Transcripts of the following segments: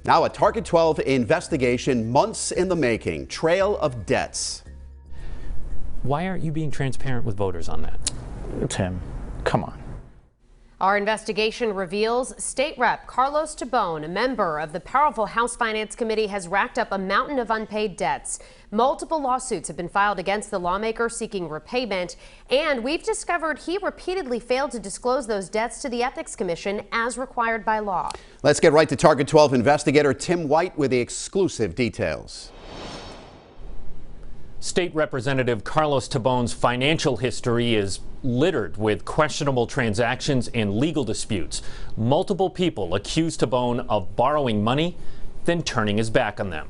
Now a Target 12 investigation, months in the making, trail of debts. Why aren't you being transparent with voters on that? Tim, come on. Our investigation reveals State Rep Carlos Tobon, a member of the powerful House Finance Committee, has racked up a mountain of unpaid debts. Multiple lawsuits have been filed against the lawmaker seeking repayment, and we've discovered he repeatedly failed to disclose those debts to the Ethics Commission as required by law. Let's get right to Target 12 investigator Tim White with the exclusive details. State Representative Carlos Tobon's financial history is littered with questionable transactions and legal disputes. Multiple people accuse Tobon of borrowing money, then turning his back on them.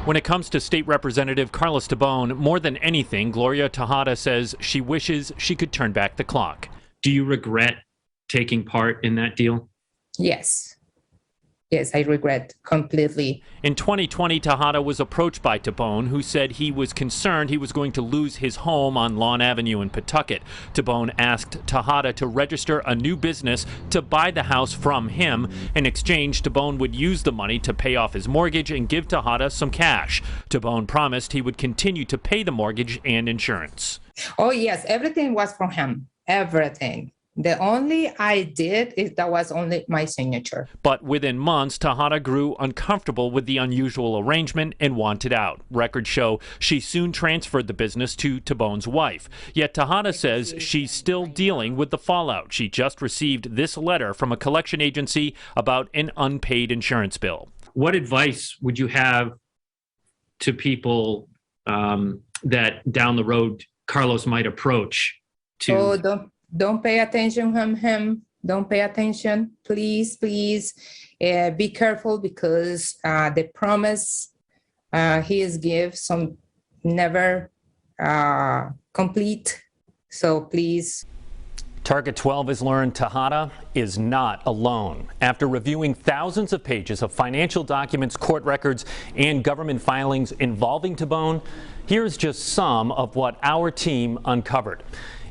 When it comes to State Representative Carlos Tobon, more than anything, Gloria Tejada says she wishes she could turn back the clock. Do you regret taking part in that deal? Yes. Yes, I regret completely. In 2020, Tejada was approached by Tobon, who said he was concerned he was going to lose his home on Lawn Avenue in Pawtucket. Tobon asked Tejada to register a new business to buy the house from him. In exchange, Tobon would use the money to pay off his mortgage and give Tejada some cash. Tobon promised he would continue to pay the mortgage and insurance. Oh, yes, everything was from him. Everything. The only I did is that was only my signature. But within months, Tejada grew uncomfortable with the unusual arrangement and wanted out. Records show she soon transferred the business to Tobon's wife. Yet Tejada says she's still dealing with the fallout. She just received this letter from a collection agency about an unpaid insurance bill. What advice would you have to people that down the road Carlos might approach to? Oh, don't pay attention to him. Don't pay attention. Please, please be careful because the promise he is give some never complete. So please. Target 12 has learned Tejada is not alone. After reviewing thousands of pages of financial documents, court records, and government filings involving Tobon, here's just some of what our team uncovered.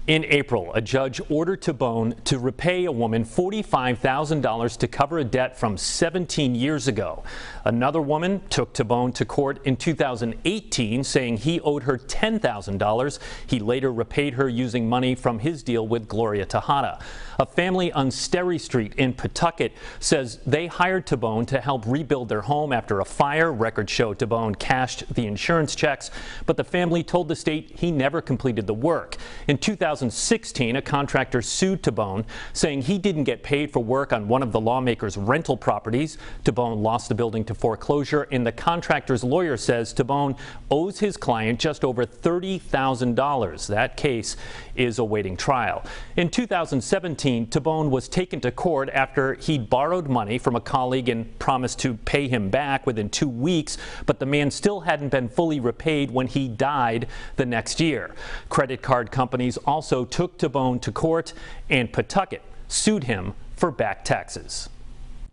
In April, a judge ordered Tobon to repay a woman $45,000 to cover a debt from 17 years ago. Another woman took Tobon to court in 2018, saying he owed her $10,000. He later repaid her using money from his deal with Gloria Tejada. A family on Sterry Street in Pawtucket says they hired Tobon to help rebuild their home after a fire. Records show Tobon cashed the insurance checks, but the family told the state he never completed the work. In 2016, a contractor sued Tobon, saying he didn't get paid for work on one of the lawmaker's rental properties. Tobon lost the building to foreclosure, and the contractor's lawyer says Tobon owes his client just over $30,000. That case is awaiting trial. In 2017, Tobon was taken to court after he'd borrowed money from a colleague and promised to pay him back within 2 weeks, but the man still hadn't been fully repaid when he died the next year. Credit card companies also took Tobon to court, and Pawtucket sued him for back taxes.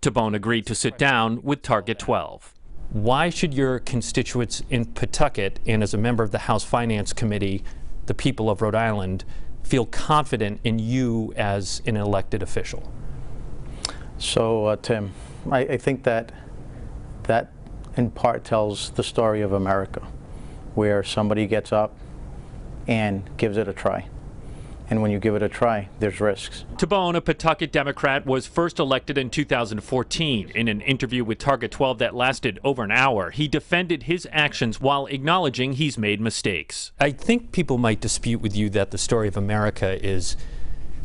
Tobon agreed to sit down with Target 12. Why should your constituents in Pawtucket and as a member of the House Finance Committee, the people of Rhode Island, feel confident in you as an elected official? So, Tim, I think that in part tells the story of America, where somebody gets up and gives it a try. And when you give it a try, there's risks. Tobon, a Pawtucket Democrat, was first elected in 2014. In an interview with Target 12 that lasted over an hour, he defended his actions while acknowledging he's made mistakes. I think people might dispute with you that the story of America is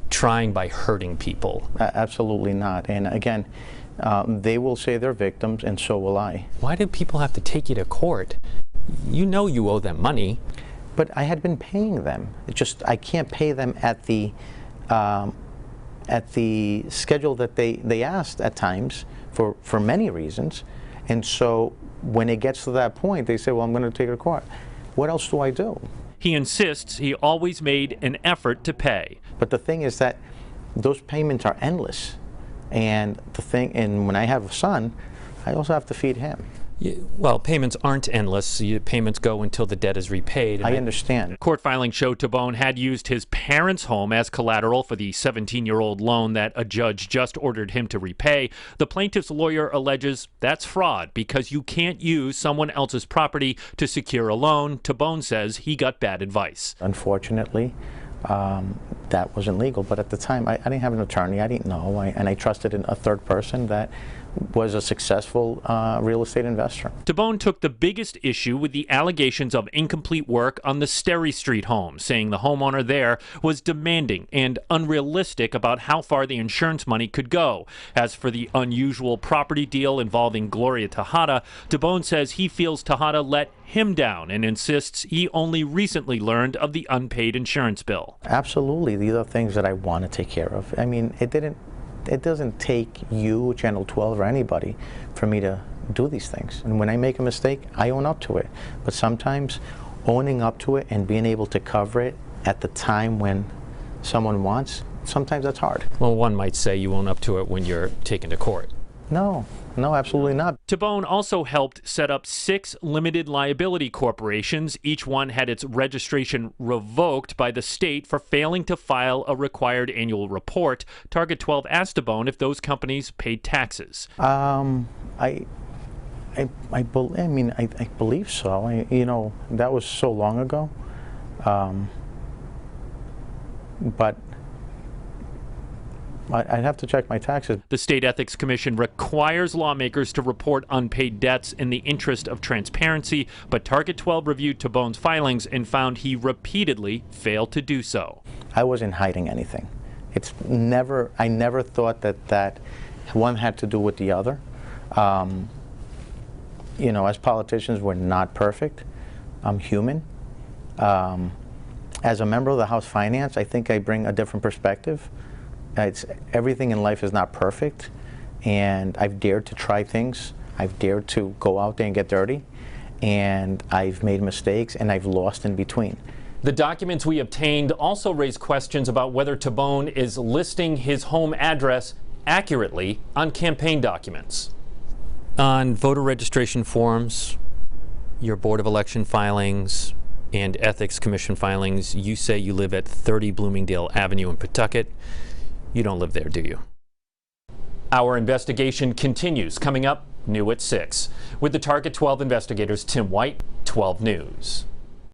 trying by hurting people. Absolutely not. And again, they will say they're victims, and so will I. Why do people have to take you to court? You know you owe them money. But I had been paying them. It's just I can't pay them at the schedule that they asked at times for many reasons. And so when it gets to that point, they say, well, I'm going to take it to court. What else do I do? He insists he always made an effort to pay. But the thing is that those payments are endless. And when I have a son, I also have to feed him. Well, payments aren't endless. Payments go until the debt is repaid. I understand. Court filings show Tobon had used his parents' home as collateral for the 17-year-old loan that a judge just ordered him to repay. The plaintiff's lawyer alleges that's fraud because you can't use someone else's property to secure a loan. Tobon says he got bad advice. Unfortunately, that wasn't legal, but at the time I didn't have an attorney. I didn't know, and I trusted in a third person that was a successful real estate investor. Tobon took the biggest issue with the allegations of incomplete work on the Sterry Street home, saying the homeowner there was demanding and unrealistic about how far the insurance money could go. As for the unusual property deal involving Gloria Tejada, Tobon says he feels Tejada let him down and insists he only recently learned of the unpaid insurance bill. Absolutely, these are things that I want to take care of. I mean, it doesn't take you, Channel 12, or anybody for me to do these things. And when I make a mistake, I own up to it. But sometimes owning up to it and being able to cover it at the time when someone wants, sometimes that's hard. Well, one might say you own up to it when you're taken to court. No, absolutely not. Tobon also helped set up 6 limited liability corporations. Each one had its registration revoked by the state for failing to file a required annual report. Target 12 asked Tobon if those companies paid taxes. I believe so. You know, that was so long ago. But I'd have to check my taxes. The State Ethics Commission requires lawmakers to report unpaid debts in the interest of transparency, but Target 12 reviewed Tobon's filings and found he repeatedly failed to do so. I wasn't hiding anything. I never thought that one had to do with the other. You know, as politicians, we're not perfect. I'm human. As a member of the House Finance, I think I bring a different perspective. Everything in life is not perfect, and I've dared to try things. I've dared to go out there and get dirty, and I've made mistakes, and I've lost in between. The documents we obtained also raise questions about whether Tobon is listing his home address accurately on campaign documents. On voter registration forms, your Board of Election filings, and Ethics Commission filings, you say you live at 30 Bloomingdale Avenue in Pawtucket. You don't live there, do you? Our investigation continues. Coming up, new at 6. With the Target 12 investigators, Tim White, 12 News.